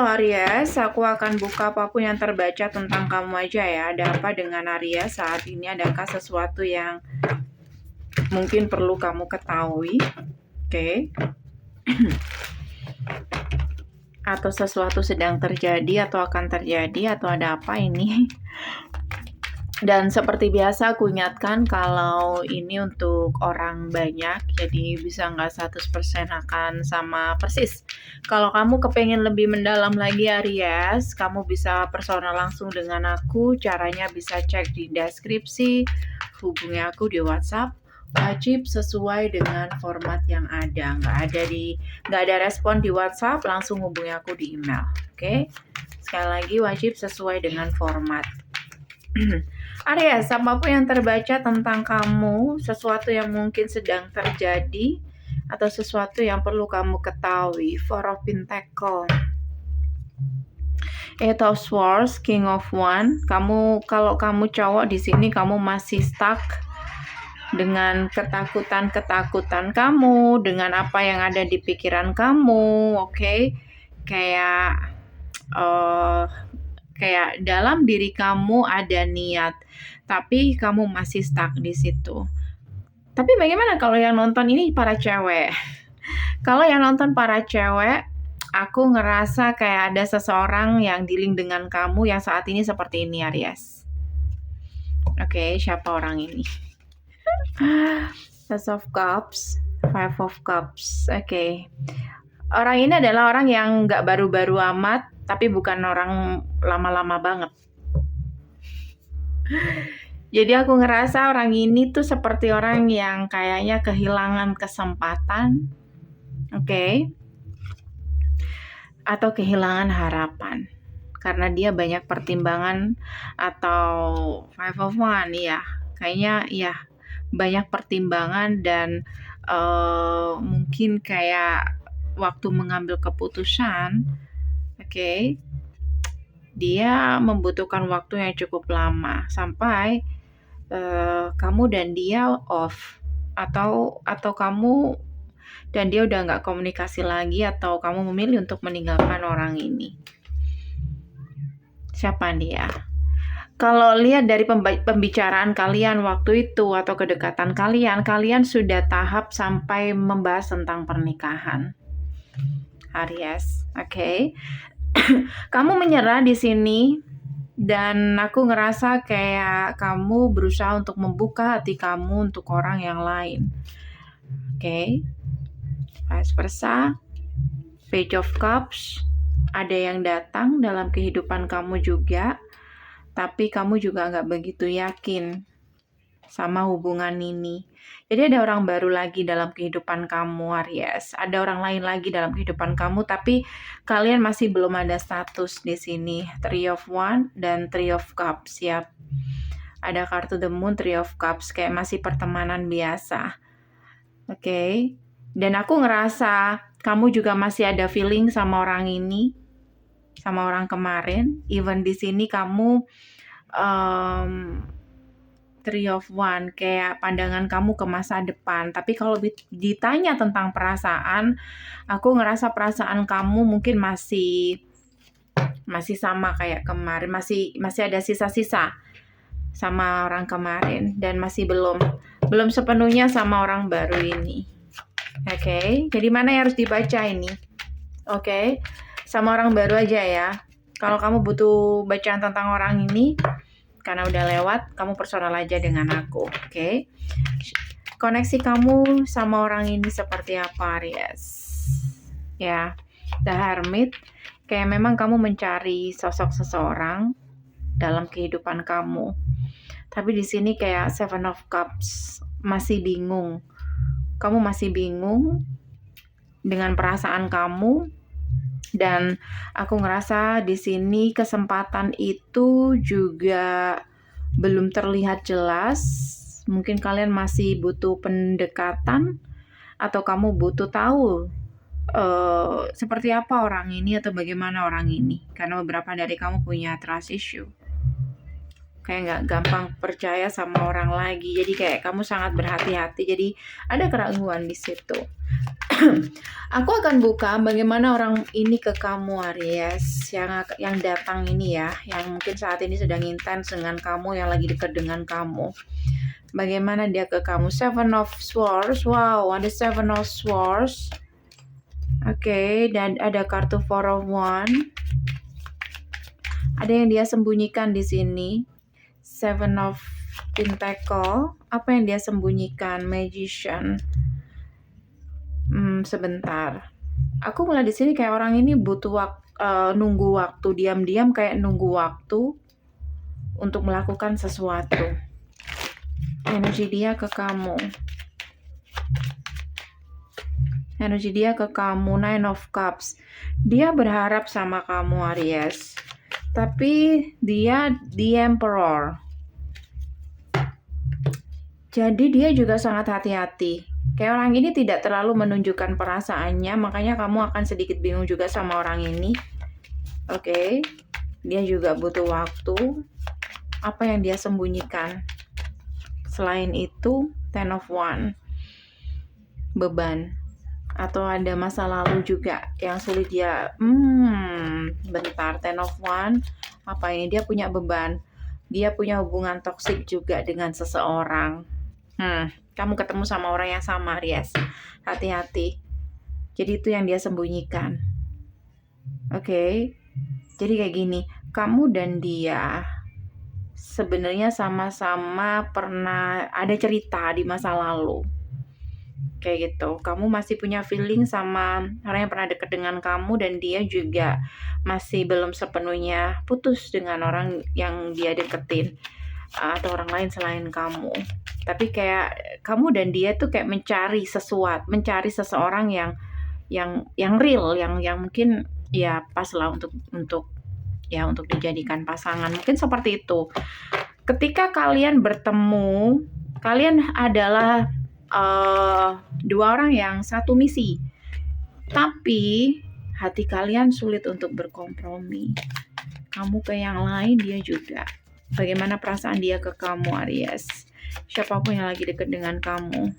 Aries, aku akan buka apapun yang terbaca tentang kamu aja ya. Ada apa dengan Aries saat ini? Adakah sesuatu yang mungkin perlu kamu ketahui? Oke. Atau sesuatu sedang terjadi atau akan terjadi atau ada apa ini? Dan seperti biasa aku ingatkan kalau ini untuk orang banyak, jadi bisa nggak 100% akan sama persis. Kalau kamu kepengen lebih mendalam lagi Aries, kamu bisa personal langsung dengan aku. Caranya bisa cek di deskripsi, hubungi aku di WhatsApp. Wajib sesuai dengan format yang ada. Nggak ada respon di WhatsApp, langsung hubungi aku di email. Oke? Sekali lagi wajib sesuai dengan format. Aries, apapun yang terbaca tentang kamu, sesuatu yang mungkin sedang terjadi atau sesuatu yang perlu kamu ketahui. Four of Pentacles, Eight of Swords, King of Wands. Kalau kamu cowok di sini, kamu masih stuck dengan ketakutan kamu, dengan apa yang ada di pikiran kamu, oke? Kayak dalam diri kamu ada niat, tapi kamu masih stuck di situ. Tapi bagaimana kalau yang nonton ini para cewek? Kalau yang nonton para cewek, aku ngerasa kayak ada seseorang yang dealing dengan kamu yang saat ini seperti ini Aries. Oke, siapa orang ini? Ace of Cups, Five of Cups. Oke. Orang ini adalah orang yang nggak baru-baru amat, tapi bukan orang lama-lama banget. Jadi aku ngerasa orang ini tuh seperti orang yang kayaknya kehilangan kesempatan, oke? Atau kehilangan harapan. Karena dia banyak pertimbangan atau Five of Wands ya. Kayaknya ya banyak pertimbangan dan mungkin kayak waktu mengambil keputusan, oke, dia membutuhkan waktu yang cukup lama sampai kamu dan dia off atau kamu dan dia udah nggak komunikasi lagi atau kamu memilih untuk meninggalkan orang ini. Siapa dia? Kalau lihat dari pembicaraan kalian waktu itu atau kedekatan kalian sudah tahap sampai membahas tentang pernikahan. Aries, oke. Kamu menyerah di sini dan aku ngerasa kayak kamu berusaha untuk membuka hati kamu untuk orang yang lain. Oke. Vice versa. Page of Cups. Ada yang datang dalam kehidupan kamu juga, tapi kamu juga nggak begitu yakin sama hubungan ini. Jadi ada orang baru lagi dalam kehidupan kamu Aries. Ada orang lain lagi dalam kehidupan kamu, tapi kalian masih belum ada status di sini. Three of Wands dan Three of Cups. Siap. Ada kartu The Moon, Three of Cups, kayak masih pertemanan biasa. Oke. Dan aku ngerasa kamu juga masih ada feeling sama orang ini, sama orang kemarin. Even di sini kamu Three of Wands, kayak pandangan kamu ke masa depan. Tapi kalau ditanya tentang perasaan, aku ngerasa perasaan kamu mungkin masih sama kayak kemarin, masih ada sisa-sisa sama orang kemarin dan masih belum sepenuhnya sama orang baru ini. Oke, jadi mana yang harus dibaca ini? Oke, sama orang baru aja ya. Kalau kamu butuh bacaan tentang orang ini, karena udah lewat, kamu personal aja dengan aku, oke? Koneksi kamu sama orang ini seperti apa, Aries? Ya, The Hermit, kayak memang kamu mencari sosok seseorang dalam kehidupan kamu. Tapi di sini kayak Seven of Cups, masih bingung. Kamu masih bingung dengan perasaan kamu. Dan aku ngerasa di sini kesempatan itu juga belum terlihat jelas. Mungkin kalian masih butuh pendekatan atau kamu butuh tahu seperti apa orang ini atau bagaimana orang ini. Karena beberapa dari kamu punya trust issue. Kayak nggak gampang percaya sama orang lagi. Jadi kayak kamu sangat berhati-hati. Jadi ada keraguan di situ. Aku akan buka bagaimana orang ini ke kamu, Aries, yang datang ini ya, yang mungkin saat ini sedang intens dengan kamu, yang lagi dekat dengan kamu. Bagaimana dia ke kamu? Seven of Swords. Wow, ada Seven of Swords. Oke, dan ada kartu Four of Wands. Ada yang dia sembunyikan di sini. Seven of Pentacle. Apa yang dia sembunyikan? Magician. Sebentar. Aku mulai di sini kayak orang ini butuh nunggu waktu, diam-diam kayak nunggu waktu untuk melakukan sesuatu. Energi dia ke kamu. Energi dia ke kamu. Nine of Cups. Dia berharap sama kamu, Aries. Tapi dia the Emperor. Jadi dia juga sangat hati-hati. Kayak orang ini tidak terlalu menunjukkan perasaannya, makanya kamu akan sedikit bingung juga sama orang ini. Oke. Dia juga butuh waktu. Apa yang dia sembunyikan? Selain itu, Ten of Wands. Beban. Atau ada masa lalu juga yang sulit dia. Bentar, Ten of Wands. Apa ini? Dia punya beban. Dia punya hubungan toksik juga dengan seseorang. Kamu ketemu sama orang yang sama, Aries. Hati-hati. Jadi itu yang dia sembunyikan. Oke. Jadi kayak gini, kamu dan dia sebenarnya sama-sama pernah ada cerita di masa lalu. Kayak gitu. Kamu masih punya feeling sama orang yang pernah deket dengan kamu, dan dia juga masih belum sepenuhnya putus dengan orang yang dia deketin atau orang lain selain kamu. Tapi kayak kamu dan dia tuh kayak mencari seseorang yang real, yang mungkin ya pas lah untuk dijadikan pasangan. Mungkin seperti itu. Ketika kalian bertemu, kalian adalah dua orang yang satu misi. Tapi hati kalian sulit untuk berkompromi. Kamu ke yang lain, dia juga. Bagaimana perasaan dia ke kamu, Aries? Siapapun yang lagi dekat dengan kamu.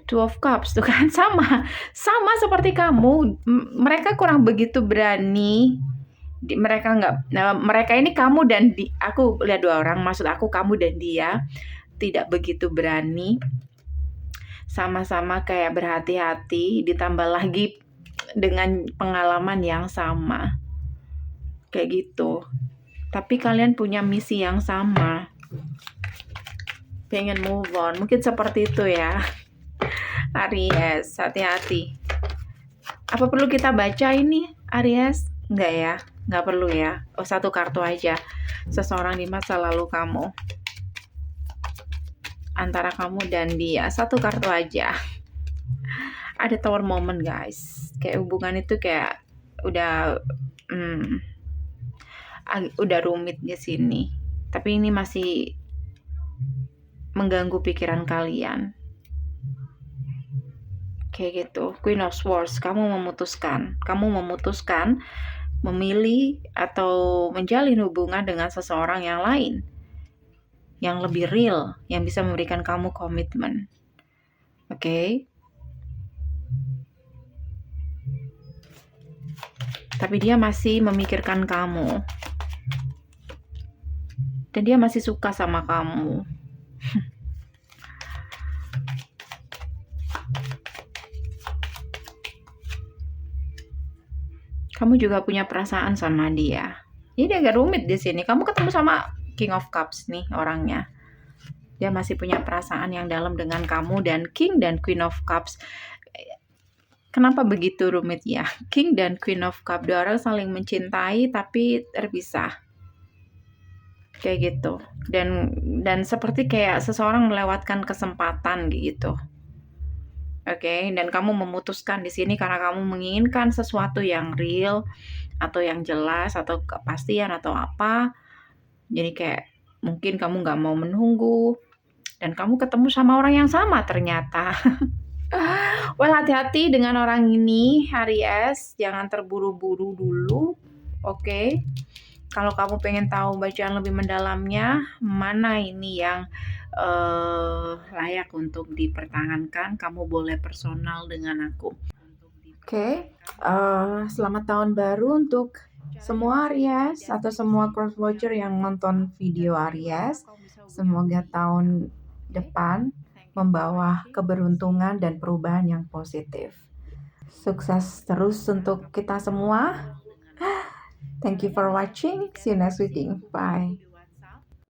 Two of Cups tuh kan, sama seperti kamu. Mereka kurang begitu berani. Mereka ini kamu dan aku lihat dua orang. Maksud aku kamu dan dia tidak begitu berani. Sama-sama kayak berhati-hati. Ditambah lagi dengan pengalaman yang sama. Kayak gitu. Tapi kalian punya misi yang sama. Pengen move on. Mungkin seperti itu ya. Aries, hati-hati. Apa perlu kita baca ini, Aries? Enggak ya? Enggak perlu ya? Satu kartu aja. Seseorang di masa lalu kamu. Antara kamu dan dia. Satu kartu aja. Ada Tower moment, guys. Kayak hubungan itu kayak udah rumit di sini. Tapi ini masih mengganggu pikiran kalian. Kayak gitu. Queen of Swords, kamu memutuskan memilih atau menjalin hubungan dengan seseorang yang lain, yang lebih real, yang bisa memberikan kamu komitmen. Oke? Tapi dia masih memikirkan kamu. Dan dia masih suka sama kamu. Kamu juga punya perasaan sama dia. Jadi agak rumit di sini. Kamu ketemu sama King of Cups nih orangnya. Dia masih punya perasaan yang dalam dengan kamu, dan King dan Queen of Cups. Kenapa begitu rumit ya? King dan Queen of Cups, dua orang saling mencintai tapi terpisah. Kayak gitu. Dan seperti kayak seseorang melewatkan kesempatan gitu. Oke, dan kamu memutuskan di sini karena kamu menginginkan sesuatu yang real atau yang jelas atau kepastian atau apa. Jadi kayak mungkin kamu nggak mau menunggu dan kamu ketemu sama orang yang sama ternyata. Well, hati-hati dengan orang ini, Aries. Jangan terburu-buru dulu. Oke. Kalau kamu pengen tahu bacaan lebih mendalamnya, mana ini yang layak untuk dipertahankan, kamu boleh personal dengan aku. Oke, selamat tahun baru untuk semua Aries atau semua cross watcher yang nonton video Aries. Semoga tahun depan membawa keberuntungan dan perubahan yang positif. Sukses terus untuk kita semua. Thank you for watching. See you next week. Bye.